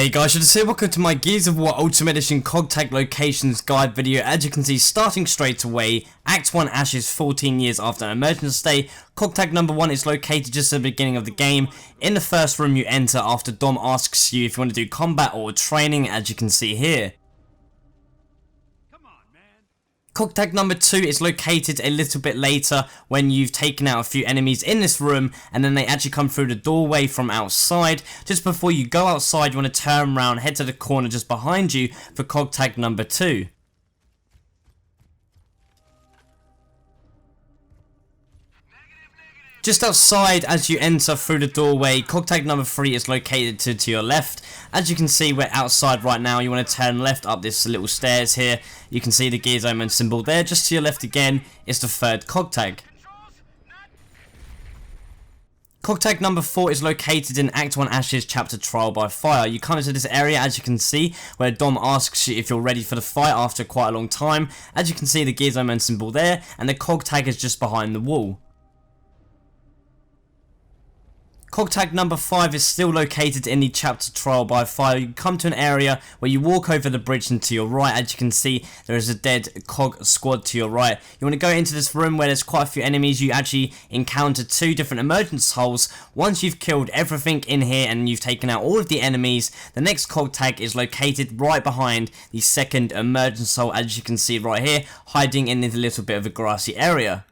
Hey guys, Shadowz, welcome to my Gears of War Ultimate Edition CogTag Locations Guide video. As you can see, starting straight away, Act 1 Ashes 14 years after an emergence day. CogTag number 1 is located just at the beginning of the game. In the first room you enter after Dom asks you if you want to do combat or training, as you can see here. CogTag number 2 is located a little bit later when you've taken out a few enemies in this room and then they actually come through the doorway from outside. Just before you go outside, you want to turn around, head to the corner just behind you for CogTag number 2. Just outside as you enter through the doorway, CogTag number 3 is located to your left. As you can see, we're outside right now. You want to turn left up this little stairs here. You can see the Gears Omen symbol there. Just to your left again is the third CogTag. CogTag number 4 is located in Act 1 Ashes Chapter Trial by Fire. You come into this area, as you can see, where Dom asks you if you're ready for the fight after quite a long time. As you can see, the Gears Omen symbol there, and the CogTag is just behind the wall. CogTag number 5 is still located in the Chapter Trial by Fire. You come to an area where you walk over the bridge and to your right, as you can see, there is a dead Cog squad to your right. You want to go into this room where there's quite a few enemies. You actually encounter 2 different emergence holes. Once you've killed everything in here and you've taken out all of the enemies, the next CogTag is located right behind the second emergence hole, as you can see right here, hiding in this little bit of a grassy area.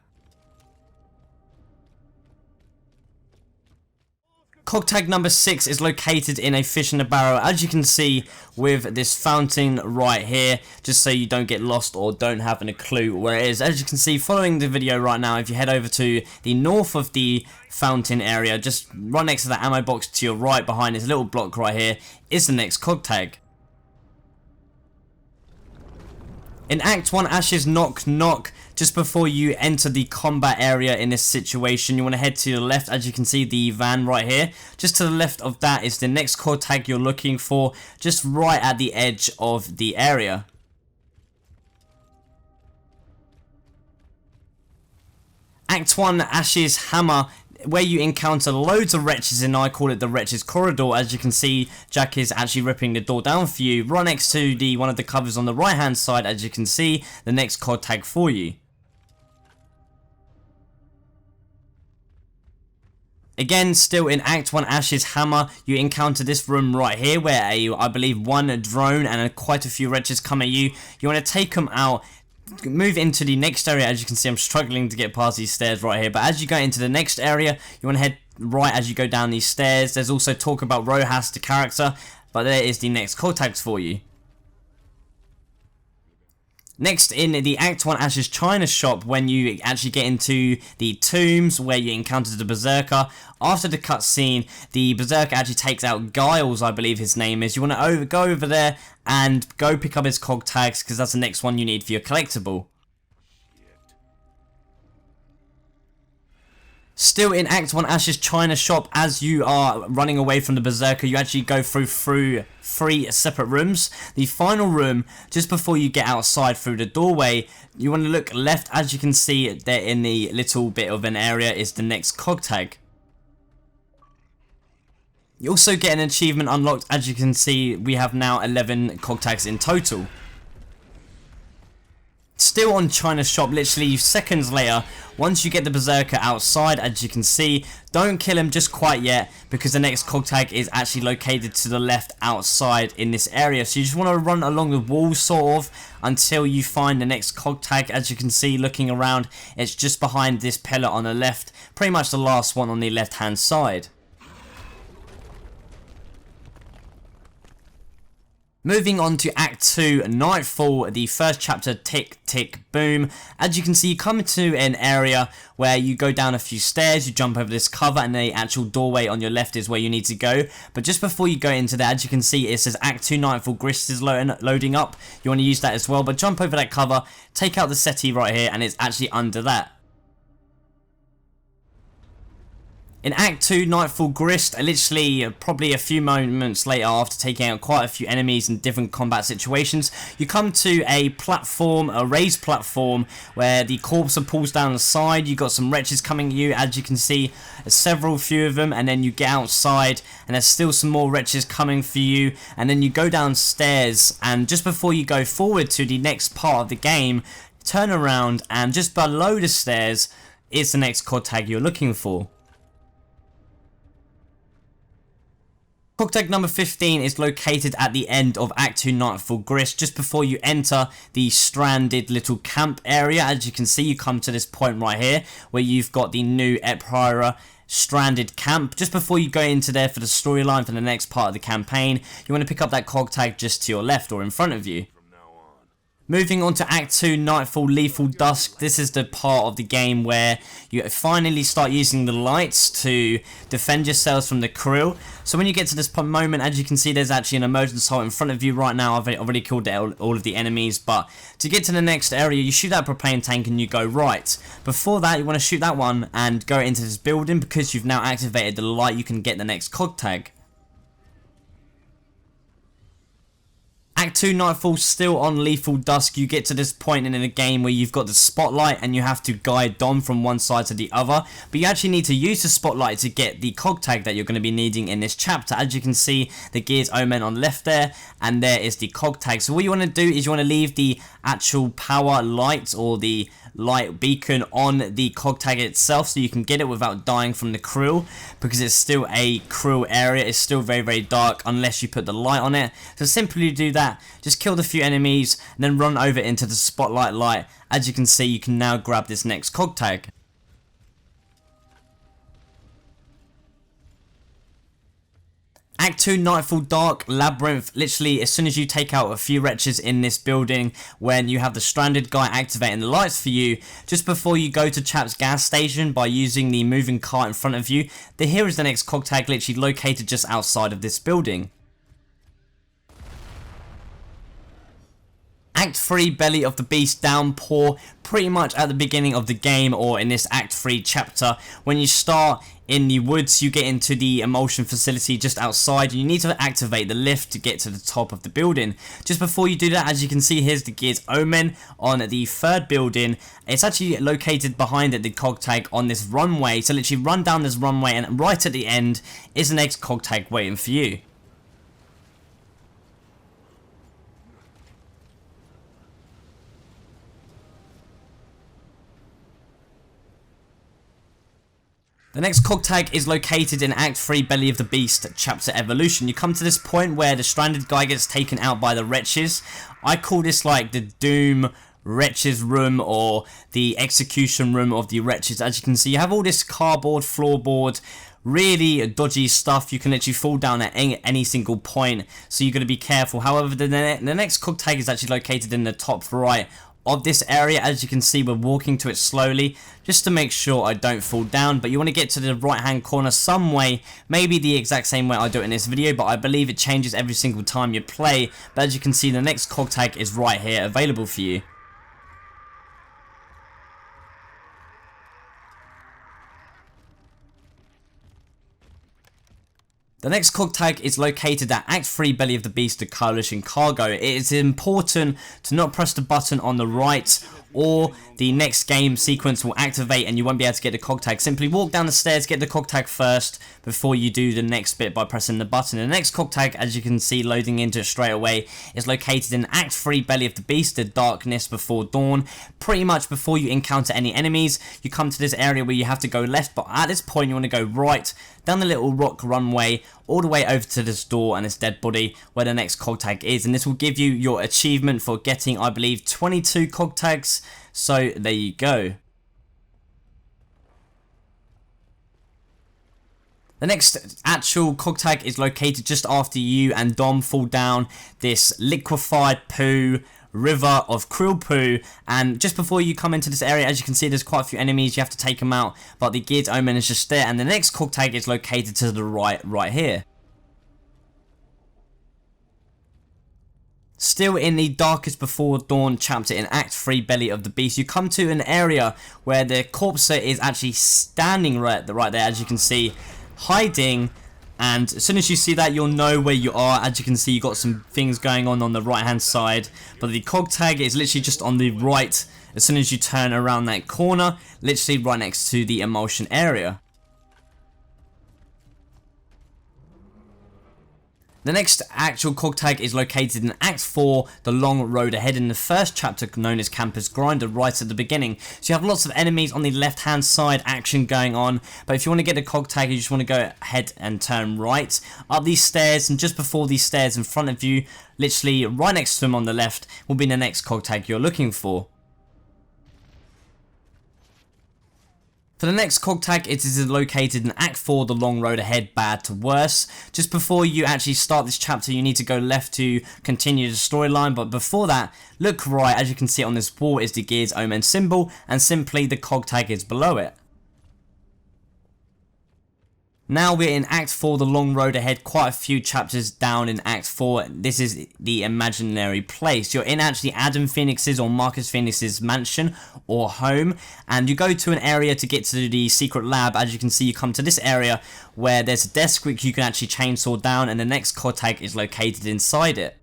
CogTag number 6 is located in a fish in a barrel, as you can see with this fountain right here, just so you don't get lost or don't have a clue where it is. As you can see following the video right now, if you head over to the north of the fountain area, just right next to the ammo box to your right behind this little block right here is the next CogTag. In Act 1 Ashes Knock Knock, just before you enter the combat area in this situation, you want to head to the left. As you can see, the van right here, just to the left of that is the next CogTag you're looking for, just right at the edge of the area. Act 1 Ashes Hammer, where you encounter loads of wretches, and I call it the wretches corridor. As you can see, Jack is actually ripping the door down for you. Right next to the one of the covers on the right hand side, as you can see, the next CogTag for you. Again, still in Act 1 Ashes Hammer, you encounter this room right here where I believe one drone and quite a few wretches come at you. You want to take them out. Move into the next area. As you can see, I'm struggling to get past these stairs right here, but as you go into the next area, you want to head right as you go down these stairs. There's also talk about Rojas, the character, but there is the next CogTags for you. Next, in the Act 1 Ashes China shop, when you actually get into the tombs where you encounter the Berserker, after the cutscene, the Berserker actually takes out Giles, I believe his name is. You want to go over there and go pick up his CogTags, because that's the next one you need for your collectible. Still in Act 1 Ashes China shop, as you are running away from the Berserker, you actually go through 3 separate rooms. The final room, just before you get outside through the doorway, you want to look left. As you can see there in the little bit of an area is the next CogTag. You also get an achievement unlocked. As you can see, we have now 11 CogTags in total. Still on China shop, literally seconds later, once you get the Berserker outside, as you can see, don't kill him just quite yet, because the next CogTag is actually located to the left outside in this area. So you just want to run along the wall sort of until you find the next CogTag. As you can see, looking around, it's just behind this pillar on the left, pretty much the last one on the left hand side. Moving on to Act 2, Nightfall, the first chapter, Tick Tick Boom. As you can see, you come into an area where you go down a few stairs, you jump over this cover, and the actual doorway on your left is where you need to go. But just before you go into that, as you can see, it says Act 2 Nightfall, GRIST is loading up. You want to use that as well, but jump over that cover, take out the settee right here, and it's actually under that. In Act 2, Nightfall Grist, literally probably a few moments later after taking out quite a few enemies in different combat situations, you come to a platform, a raised platform, where the corpse pulls down the side. You got some wretches coming at you, as you can see, few of them, and then you get outside, and there's still some more wretches coming for you, and then you go downstairs, and just before you go forward to the next part of the game, turn around, and just below the stairs is the next COD tag you're looking for. COD tag number 15 is located at the end of Act 2 Nightfall Grist, just before you enter the stranded little camp area. As you can see, you come to this point right here where you've got the new EMERGENCE stranded camp. Just before you go into there for the storyline for the next part of the campaign, you want to pick up that COD tag just to your left or in front of you. Moving on to Act 2, Nightfall Lethal Dusk. This is the part of the game where you finally start using the lights to defend yourselves from the crew. So when you get to this moment, as you can see, there's actually an emergency halt in front of you right now. I've already killed all of the enemies, but to get to the next area, you shoot that propane tank and you go right. Before that, you want to shoot that one and go into this building. Because you've now activated the light, you can get the next COD tag. Act 2 Nightfall still on Lethal Dusk. You get to this point in the game where you've got the spotlight and you have to guide Dom from one side to the other, but you actually need to use the spotlight to get the COD tag that you're going to be needing in this chapter. As you can see, the gears omen on the left there, and there is the COD tag. So what you want to do is you want to leave the actual power light or the light beacon on the COD tag itself so you can get it without dying from the crew, because it's still a crew area. It's still very dark unless you put the light on it. So simply do that, just kill the few enemies and then run over into the spotlight light. As you can see, you can now grab this next COD tag. Act 2 Nightfall Dark Labyrinth. Literally, as soon as you take out a few wretches in this building, when you have the stranded guy activating the lights for you, just before you go to Chap's gas station by using the moving cart in front of you, here is the next COD tag, literally located just outside of this building. Act 3 Belly of the Beast Downpour, pretty much at the beginning of the game, or in this Act 3 chapter. When you start in the woods, you get into the emulsion facility just outside, and you need to activate the lift to get to the top of the building. Just before you do that, as you can see, here's the gears omen on the third building. It's actually located behind it, the COD tag on this runway, so literally run down this runway and right at the end is the next COD tag waiting for you. The next COD tag is located in Act 3 Belly of the Beast Chapter Evolution. You come to this point where the stranded guy gets taken out by the wretches. I call this like the Doom wretches room, or the execution room of the wretches. As you can see, you have all this cardboard, floorboard, really dodgy stuff. You can literally fall down at any single point, so you've got to be careful. However, the next COD tag is actually located in the top right of this area. As you can see, we're walking to it slowly just to make sure I don't fall down, but you want to get to the right hand corner some way, maybe the exact same way I do it in this video, but I believe it changes every single time you play. But as you can see, the next COD tag is right here available for you. The next COD tag is located at Act 3 Belly of the Beast, the Coalition Cargo. It is important to not press the button on the right, or the next game sequence will activate and you won't be able to get the COD tag. Simply walk down the stairs, get the COD tag first before you do the next bit by pressing the button. The next COD tag, as you can see loading into it straight away, is located in Act 3 Belly of the Beast, the Darkness Before Dawn. Pretty much before you encounter any enemies, you come to this area where you have to go left, but at this point you want to go right, down the little rock runway, all the way over to this door and this dead body where the next COD tag is, and this will give you your achievement for getting, I believe, 22 COD tags. So there you go. The next actual COD tag is located just after you and Dom fall down this liquefied poo river of krill poo, and just before you come into this area, as you can see, there's quite a few enemies. You have to take them out, but the geared omen is just there, and the next COD tag is located to the right here. Still in the Darkest Before Dawn chapter in Act 3, Belly of the Beast, you come to an area where the corpser is actually standing right there, as you can see, hiding. And as soon as you see that, you'll know where you are. As you can see, you've got some things going on the right hand side, but the cog tag is literally just on the right. As soon as you turn around that corner, literally right next to the emulsion area. The next actual cog tag is located in Act 4, The Long Road Ahead, in the first chapter known as Campus Grinder, right at the beginning. So you have lots of enemies on the left hand side, action going on, but if you want to get the cog tag, you just want to go ahead and turn right up these stairs, and just before these stairs in front of you, literally right next to them on the left, will be the next cog tag you're looking for. For the next cog tag, it is located in Act 4, The Long Road Ahead, Bad to Worse. Just before you actually start this chapter, you need to go left to continue the storyline, but before that, look right. As you can see on this wall is the Gears Omen symbol, and simply the cog tag is below it. Now we're in Act 4, The Long Road Ahead, quite a few chapters down in Act 4. This is the imaginary place. You're in actually Adam Phoenix's or Marcus Phoenix's mansion or home, and you go to an area to get to the secret lab. As you can see, you come to this area where there's a desk which you can actually chainsaw down, and the next cog tag is located inside it.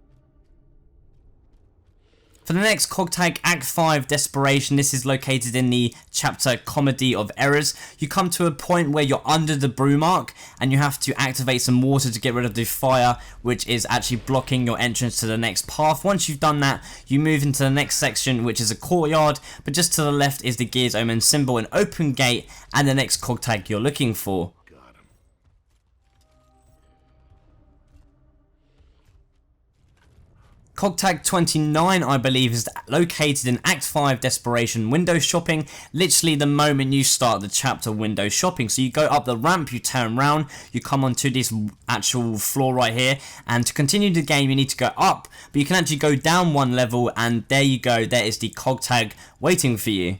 For the next cog tag, Act 5, Desperation, this is located in the chapter Comedy of Errors. You come to a point where you're under the brew arc, and you have to activate some water to get rid of the fire, which is actually blocking your entrance to the next path. Once you've done that, you move into the next section, which is a courtyard, but just to the left is the Gears Omen symbol, an open gate, and the next cog tag you're looking for. Cog tag 29, I believe, is located in Act 5, Desperation, Window Shopping. Literally the moment you start the chapter, window shopping. So you go up the ramp, you turn around, you come onto this actual floor right here, and to continue the game you need to go up, but you can actually go down one level, and there you go, there is the cog tag waiting for you.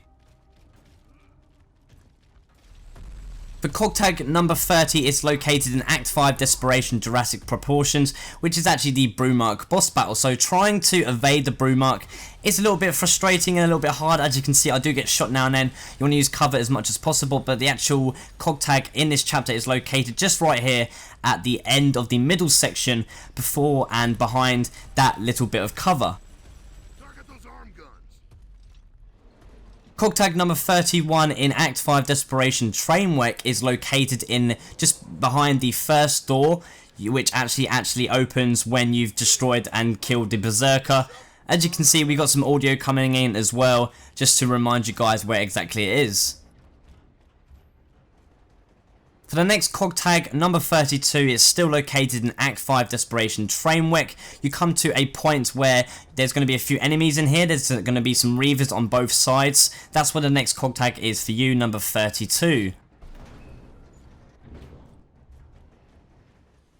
For cog tag number 30, it's located in Act 5, Desperation, Jurassic Proportions, which is actually the Brewmark boss battle. So trying to evade the Brewmark is a little bit frustrating and a little bit hard. As you can see, I do get shot now and then. You want to use cover as much as possible, but the actual cog tag in this chapter is located just right here at the end of the middle section, before and behind that little bit of cover. Cog tag number 31 in Act 5 Desperation Trainwreck is located in just behind the first door, which actually opens when you've destroyed and killed the Berserker. As you can see, we got some audio coming in as well, just to remind you guys where exactly it is. For the next cog tag, number 32, it's still located in Act 5 Desperation Trainwreck. You come to a point where there's going to be a few enemies in here. There's going to be some Reavers on both sides. That's where the next cog tag is for you, number 32.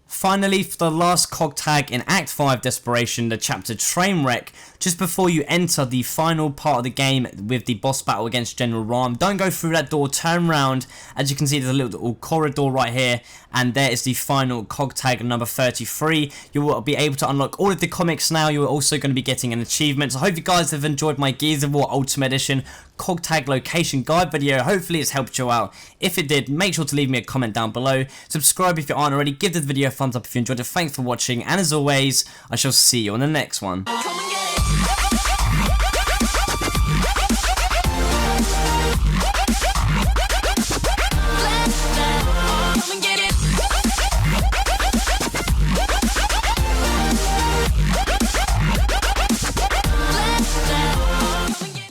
Finally, for the last cog tag in Act 5 Desperation, the chapter Trainwreck, just before you enter the final part of the game with the boss battle against General Ram, don't go through that door, turn around. As you can see, there's a little corridor right here, and there is the final cog tag number 33. You will be able to unlock all of the comics now. You are also going to be getting an achievement. So I hope you guys have enjoyed my Gears of War Ultimate Edition cog tag location guide video. Hopefully it's helped you out. If it did, make sure to leave me a comment down below. Subscribe if you aren't already. Give this video a thumbs up if you enjoyed it. Thanks for watching, and as always, I shall see you on the next one.